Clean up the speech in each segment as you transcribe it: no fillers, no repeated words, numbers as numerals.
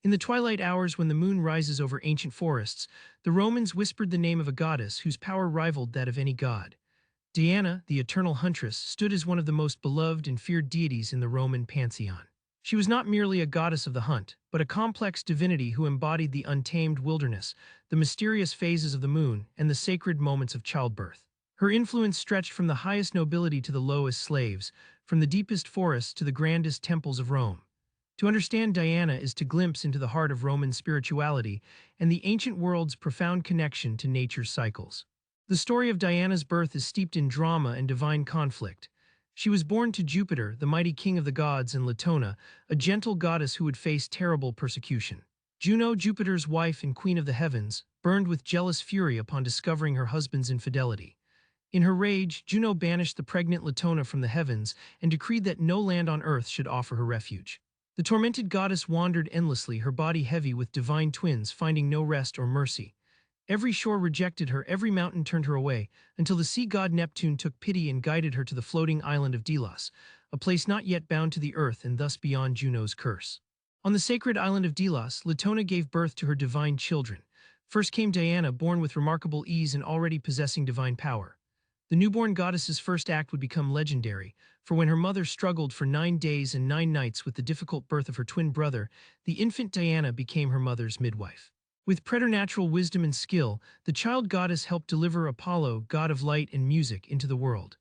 In the twilight hours when the moon rises over ancient forests, the Romans whispered the name of a goddess whose power rivaled that of any god. Diana, the eternal huntress, stood as one of the most beloved and feared deities in the Roman pantheon. She was not merely a goddess of the hunt, but a complex divinity who embodied the untamed wilderness, the mysterious phases of the moon, and the sacred moments of childbirth. Her influence stretched from the highest nobility to the lowest slaves, from the deepest forests to the grandest temples of Rome. To understand Diana is to glimpse into the heart of Roman spirituality and the ancient world's profound connection to nature's cycles. The story of Diana's birth is steeped in drama and divine conflict. She was born to Jupiter, the mighty king of the gods, and Latona, a gentle goddess who would face terrible persecution. Juno, Jupiter's wife and queen of the heavens, burned with jealous fury upon discovering her husband's infidelity. In her rage, Juno banished the pregnant Latona from the heavens and decreed that no land on earth should offer her refuge. The tormented goddess wandered endlessly, her body heavy with divine twins, finding no rest or mercy. Every shore rejected her, every mountain turned her away, until the sea god Neptune took pity and guided her to the floating island of Delos, a place not yet bound to the earth and thus beyond Juno's curse. On the sacred island of Delos, Latona gave birth to her divine children. First came Diana, born with remarkable ease and already possessing divine power. The newborn goddess's first act would become legendary, for when her mother struggled for 9 days and 9 nights with the difficult birth of her twin brother, the infant Diana became her mother's midwife. With preternatural wisdom and skill, the child goddess helped deliver Apollo, god of light and music, into the world.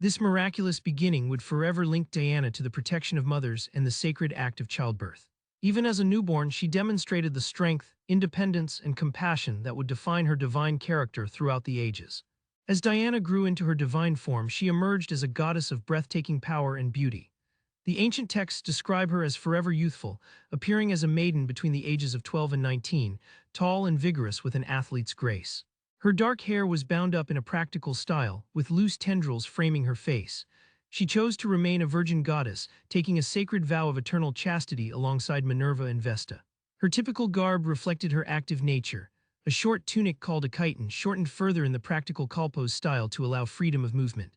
This miraculous beginning would forever link Diana to the protection of mothers and the sacred act of childbirth. Even as a newborn, she demonstrated the strength, independence, and compassion that would define her divine character throughout the ages. As Diana grew into her divine form, she emerged as a goddess of breathtaking power and beauty. The ancient texts describe her as forever youthful, appearing as a maiden between the ages of 12 and 19, tall and vigorous with an athlete's grace. Her dark hair was bound up in a practical style, with loose tendrils framing her face. She chose to remain a virgin goddess, taking a sacred vow of eternal chastity alongside Minerva and Vesta. Her typical garb reflected her active nature, a short tunic called a chiton, shortened further in the practical kolpos style to allow freedom of movement.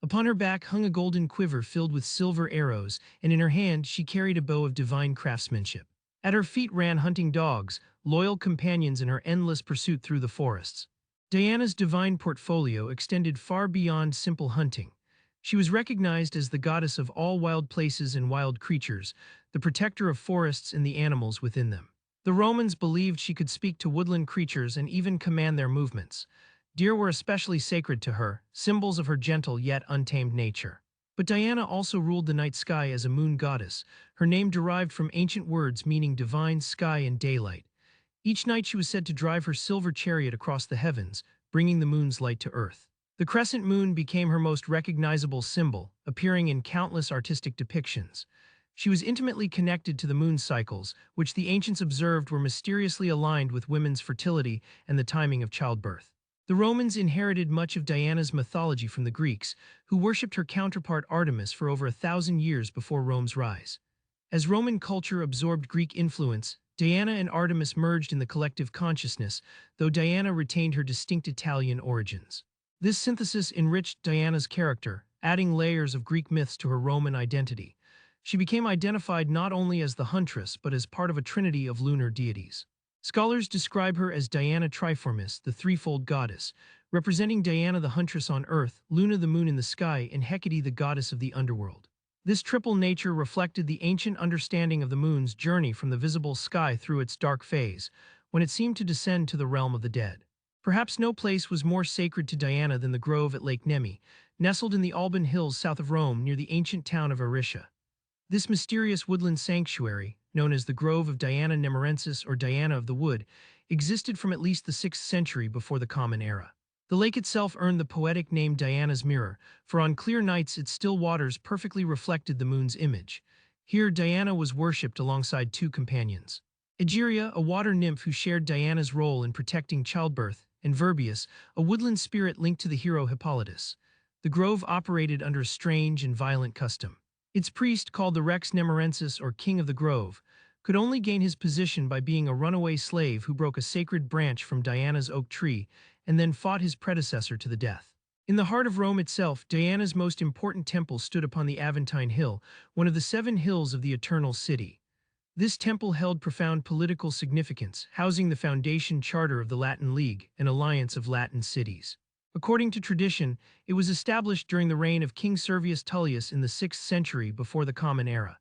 Upon her back hung a golden quiver filled with silver arrows, and in her hand she carried a bow of divine craftsmanship. At her feet ran hunting dogs, loyal companions in her endless pursuit through the forests. Diana's divine portfolio extended far beyond simple hunting. She was recognized as the goddess of all wild places and wild creatures, the protector of forests and the animals within them. The Romans believed she could speak to woodland creatures and even command their movements. Deer were especially sacred to her, symbols of her gentle yet untamed nature. But Diana also ruled the night sky as a moon goddess, her name derived from ancient words meaning divine sky and daylight. Each night she was said to drive her silver chariot across the heavens, bringing the moon's light to earth. The crescent moon became her most recognizable symbol, appearing in countless artistic depictions. She was intimately connected to the moon cycles, which the ancients observed were mysteriously aligned with women's fertility and the timing of childbirth. The Romans inherited much of Diana's mythology from the Greeks, who worshipped her counterpart Artemis for over 1,000 years before Rome's rise. As Roman culture absorbed Greek influence, Diana and Artemis merged in the collective consciousness, though Diana retained her distinct Italian origins. This synthesis enriched Diana's character, adding layers of Greek myths to her Roman identity. She became identified not only as the Huntress but as part of a trinity of lunar deities. Scholars describe her as Diana Triformis, the threefold goddess, representing Diana the Huntress on earth, Luna the moon in the sky, and Hecate the goddess of the underworld. This triple nature reflected the ancient understanding of the moon's journey from the visible sky through its dark phase, when it seemed to descend to the realm of the dead. Perhaps no place was more sacred to Diana than the grove at Lake Nemi, nestled in the Alban Hills south of Rome near the ancient town of Aricia. This mysterious woodland sanctuary, known as the Grove of Diana Nemorensis or Diana of the Wood, existed from at least the 6th century before the Common Era. The lake itself earned the poetic name Diana's Mirror, for on clear nights its still waters perfectly reflected the moon's image. Here Diana was worshipped alongside two companions. Egeria, a water nymph who shared Diana's role in protecting childbirth, and Virbius, a woodland spirit linked to the hero Hippolytus. The grove operated under a strange and violent custom. Its priest, called the Rex Nemorensis or King of the Grove, could only gain his position by being a runaway slave who broke a sacred branch from Diana's oak tree and then fought his predecessor to the death. In the heart of Rome itself, Diana's most important temple stood upon the Aventine Hill, one of the 7 hills of the Eternal City. This temple held profound political significance, housing the foundation charter of the Latin League, an alliance of Latin cities. According to tradition, it was established during the reign of King Servius Tullius in the 6th century before the Common Era.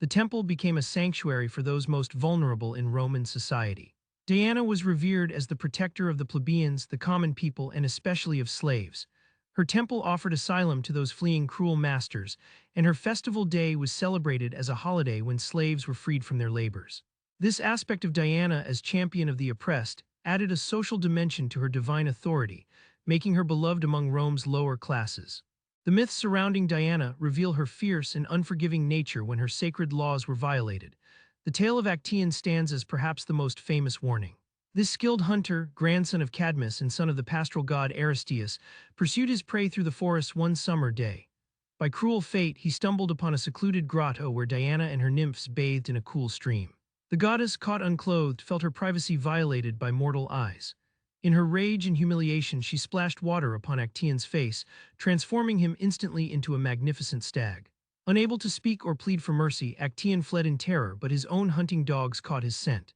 The temple became a sanctuary for those most vulnerable in Roman society. Diana was revered as the protector of the plebeians, the common people, and especially of slaves. Her temple offered asylum to those fleeing cruel masters, and her festival day was celebrated as a holiday when slaves were freed from their labors. This aspect of Diana as champion of the oppressed added a social dimension to her divine authority, making her beloved among Rome's lower classes. The myths surrounding Diana reveal her fierce and unforgiving nature when her sacred laws were violated. The tale of Actaeon stands as perhaps the most famous warning. This skilled hunter, grandson of Cadmus and son of the pastoral god Aristeus, pursued his prey through the forests one summer day. By cruel fate, he stumbled upon a secluded grotto where Diana and her nymphs bathed in a cool stream. The goddess, caught unclothed, felt her privacy violated by mortal eyes. In her rage and humiliation, she splashed water upon Actaeon's face, transforming him instantly into a magnificent stag. Unable to speak or plead for mercy, Actaeon fled in terror, but his own hunting dogs caught his scent.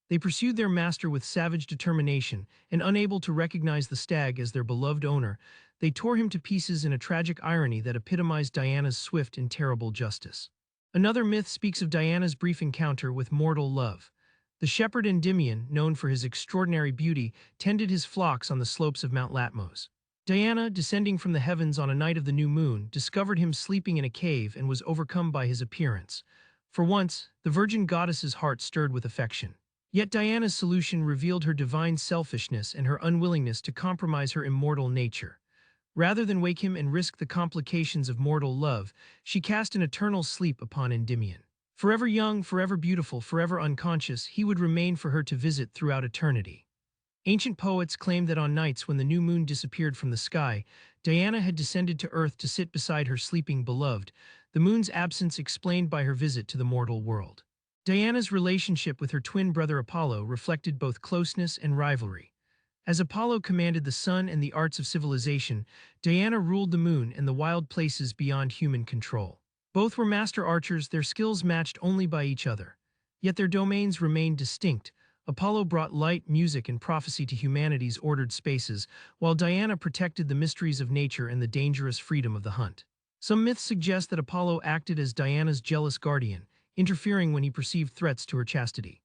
They pursued their master with savage determination, and unable to recognize the stag as their beloved owner, they tore him to pieces in a tragic irony that epitomized Diana's swift and terrible justice. Another myth speaks of Diana's brief encounter with mortal love. The shepherd Endymion, known for his extraordinary beauty, tended his flocks on the slopes of Mount Latmos. Diana, descending from the heavens on a night of the new moon, discovered him sleeping in a cave and was overcome by his appearance. For once, the virgin goddess's heart stirred with affection. Yet Diana's solution revealed her divine selfishness and her unwillingness to compromise her immortal nature. Rather than wake him and risk the complications of mortal love, she cast an eternal sleep upon Endymion. Forever young, forever beautiful, forever unconscious, he would remain for her to visit throughout eternity. Ancient poets claim that on nights when the new moon disappeared from the sky, Diana had descended to earth to sit beside her sleeping beloved, the moon's absence explained by her visit to the mortal world. Diana's relationship with her twin brother Apollo reflected both closeness and rivalry. As Apollo commanded the sun and the arts of civilization, Diana ruled the moon and the wild places beyond human control. Both were master archers, their skills matched only by each other. Yet their domains remained distinct. Apollo brought light, music, and prophecy to humanity's ordered spaces, while Diana protected the mysteries of nature and the dangerous freedom of the hunt. Some myths suggest that Apollo acted as Diana's jealous guardian, interfering when he perceived threats to her chastity.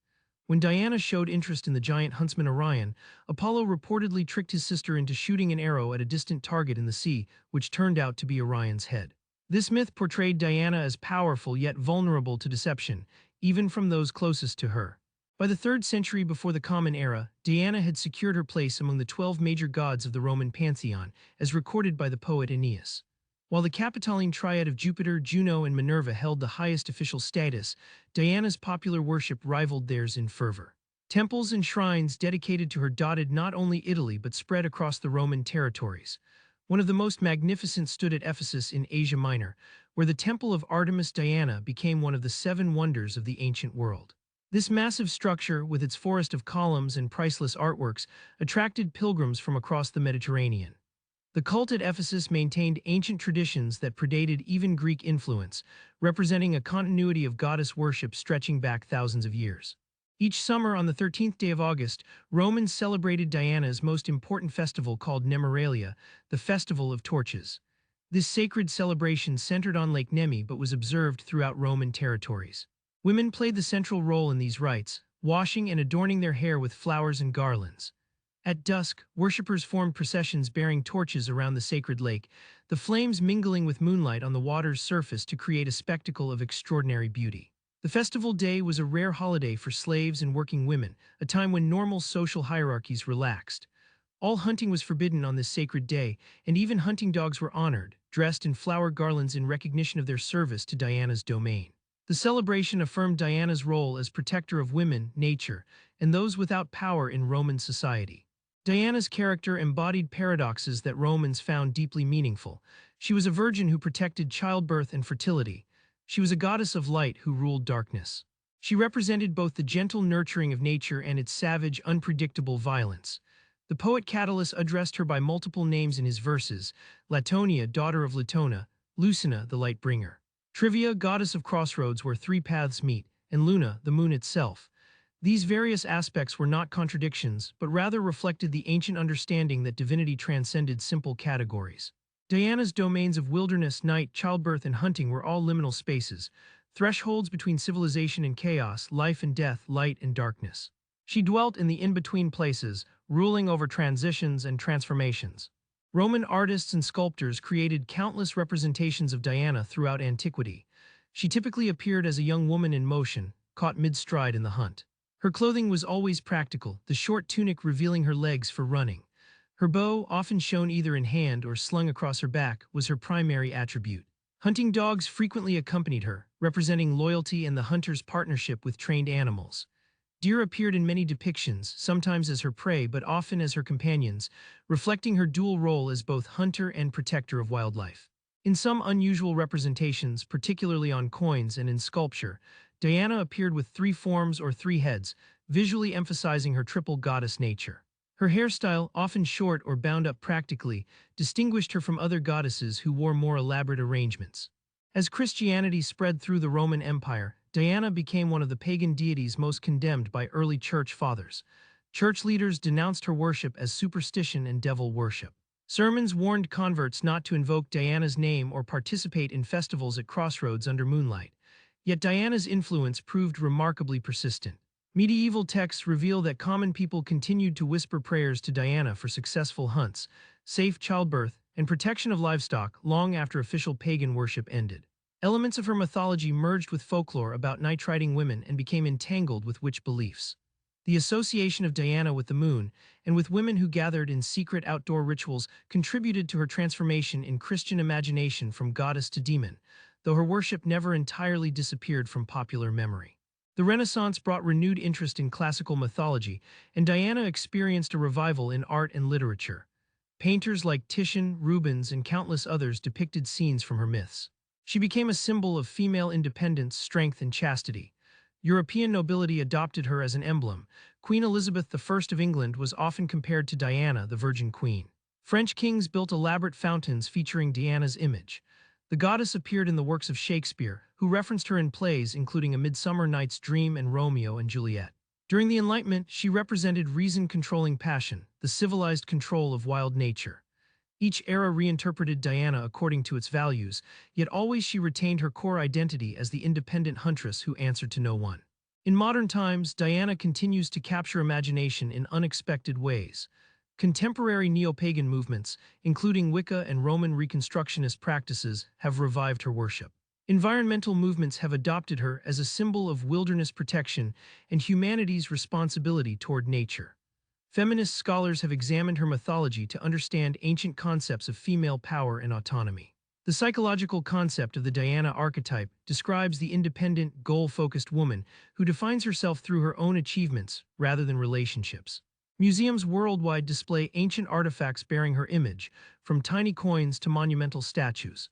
When Diana showed interest in the giant huntsman Orion, Apollo reportedly tricked his sister into shooting an arrow at a distant target in the sea, which turned out to be Orion's head. This myth portrayed Diana as powerful yet vulnerable to deception, even from those closest to her. By the 3rd century before the Common Era, Diana had secured her place among the 12 major gods of the Roman pantheon, as recorded by the poet Aeneas. While the Capitoline triad of Jupiter, Juno, and Minerva held the highest official status, Diana's popular worship rivaled theirs in fervor. Temples and shrines dedicated to her dotted not only Italy but spread across the Roman territories. One of the most magnificent stood at Ephesus in Asia Minor, where the temple of Artemis Diana became one of the 7 wonders of the ancient world. This massive structure, with its forest of columns and priceless artworks, attracted pilgrims from across the Mediterranean. The cult at Ephesus maintained ancient traditions that predated even Greek influence, representing a continuity of goddess worship stretching back thousands of years. Each summer, on the 13th day of August, Romans celebrated Diana's most important festival called Nemeralia, the Festival of Torches. This sacred celebration centered on Lake Nemi but was observed throughout Roman territories. Women played the central role in these rites, washing and adorning their hair with flowers and garlands. At dusk, worshippers formed processions bearing torches around the sacred lake, the flames mingling with moonlight on the water's surface to create a spectacle of extraordinary beauty. The festival day was a rare holiday for slaves and working women, a time when normal social hierarchies relaxed. All hunting was forbidden on this sacred day, and even hunting dogs were honored, dressed in flower garlands in recognition of their service to Diana's domain. The celebration affirmed Diana's role as protector of women, nature, and those without power in Roman society. Diana's character embodied paradoxes that Romans found deeply meaningful. She was a virgin who protected childbirth and fertility. She was a goddess of light who ruled darkness. She represented both the gentle nurturing of nature and its savage, unpredictable violence. The poet Catullus addressed her by multiple names in his verses: Latonia, daughter of Latona; Lucina, the light bringer; Trivia, goddess of crossroads where 3 paths meet; and Luna, the moon itself. These various aspects were not contradictions, but rather reflected the ancient understanding that divinity transcended simple categories. Diana's domains of wilderness, night, childbirth, and hunting were all liminal spaces, thresholds between civilization and chaos, life and death, light and darkness. She dwelt in the in-between places, ruling over transitions and transformations. Roman artists and sculptors created countless representations of Diana throughout antiquity. She typically appeared as a young woman in motion, caught mid-stride in the hunt. Her clothing was always practical, the short tunic revealing her legs for running. Her bow, often shown either in hand or slung across her back, was her primary attribute. Hunting dogs frequently accompanied her, representing loyalty and the hunter's partnership with trained animals. Deer appeared in many depictions, sometimes as her prey but often as her companions, reflecting her dual role as both hunter and protector of wildlife. In some unusual representations, particularly on coins and in sculpture, Diana appeared with three forms or three heads, visually emphasizing her triple goddess nature. Her hairstyle, often short or bound up practically, distinguished her from other goddesses who wore more elaborate arrangements. As Christianity spread through the Roman Empire, Diana became one of the pagan deities most condemned by early church fathers. Church leaders denounced her worship as superstition and devil worship. Sermons warned converts not to invoke Diana's name or participate in festivals at crossroads under moonlight. Yet Diana's influence proved remarkably persistent. Medieval texts reveal that common people continued to whisper prayers to Diana for successful hunts, safe childbirth, and protection of livestock long after official pagan worship ended. Elements of her mythology merged with folklore about night-riding women and became entangled with witch beliefs. The association of Diana with the moon, and with women who gathered in secret outdoor rituals, contributed to her transformation in Christian imagination from goddess to demon, though her worship never entirely disappeared from popular memory. The Renaissance brought renewed interest in classical mythology, and Diana experienced a revival in art and literature. Painters like Titian, Rubens, and countless others depicted scenes from her myths. She became a symbol of female independence, strength, and chastity. European nobility adopted her as an emblem. Queen Elizabeth I of England was often compared to Diana, the Virgin Queen. French kings built elaborate fountains featuring Diana's image. The goddess appeared in the works of Shakespeare, who referenced her in plays including A Midsummer Night's Dream and Romeo and Juliet. During the Enlightenment, she represented reason controlling passion, the civilized control of wild nature. Each era reinterpreted Diana according to its values, yet always she retained her core identity as the independent huntress who answered to no one. In modern times, Diana continues to capture imagination in unexpected ways. Contemporary neo-pagan movements, including Wicca and Roman Reconstructionist practices, have revived her worship. Environmental movements have adopted her as a symbol of wilderness protection and humanity's responsibility toward nature. Feminist scholars have examined her mythology to understand ancient concepts of female power and autonomy. The psychological concept of the Diana archetype describes the independent, goal-focused woman who defines herself through her own achievements rather than relationships. Museums worldwide display ancient artifacts bearing her image, from tiny coins to monumental statues.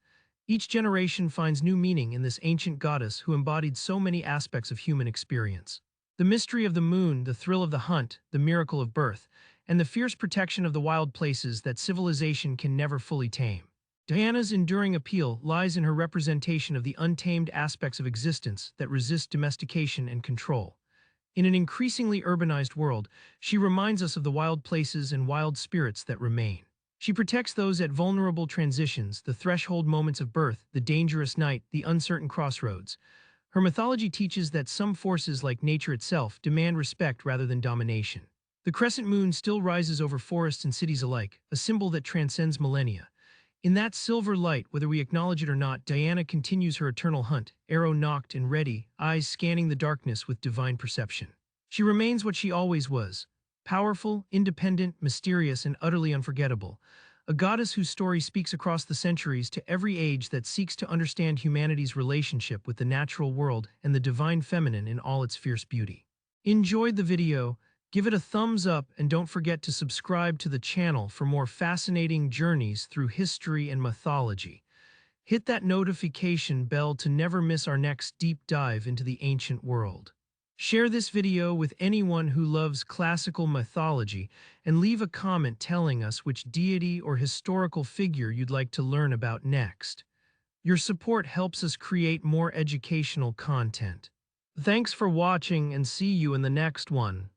Each generation finds new meaning in this ancient goddess who embodied so many aspects of human experience. The mystery of the moon, the thrill of the hunt, the miracle of birth, and the fierce protection of the wild places that civilization can never fully tame. Diana's enduring appeal lies in her representation of the untamed aspects of existence that resist domestication and control. In an increasingly urbanized world, she reminds us of the wild places and wild spirits that remain. She protects those at vulnerable transitions, the threshold moments of birth, the dangerous night, the uncertain crossroads. Her mythology teaches that some forces, like nature itself, demand respect rather than domination. The crescent moon still rises over forests and cities alike, a symbol that transcends millennia. In that silver light, whether we acknowledge it or not, Diana continues her eternal hunt, arrow nocked and ready, eyes scanning the darkness with divine perception. She remains what she always was: powerful, independent, mysterious, and utterly unforgettable. A goddess whose story speaks across the centuries to every age that seeks to understand humanity's relationship with the natural world and the divine feminine in all its fierce beauty. Enjoyed the video? Give it a thumbs up and don't forget to subscribe to the channel for more fascinating journeys through history and mythology. Hit that notification bell to never miss our next deep dive into the ancient world. Share this video with anyone who loves classical mythology and leave a comment telling us which deity or historical figure you'd like to learn about next. Your support helps us create more educational content. Thanks for watching and see you in the next one.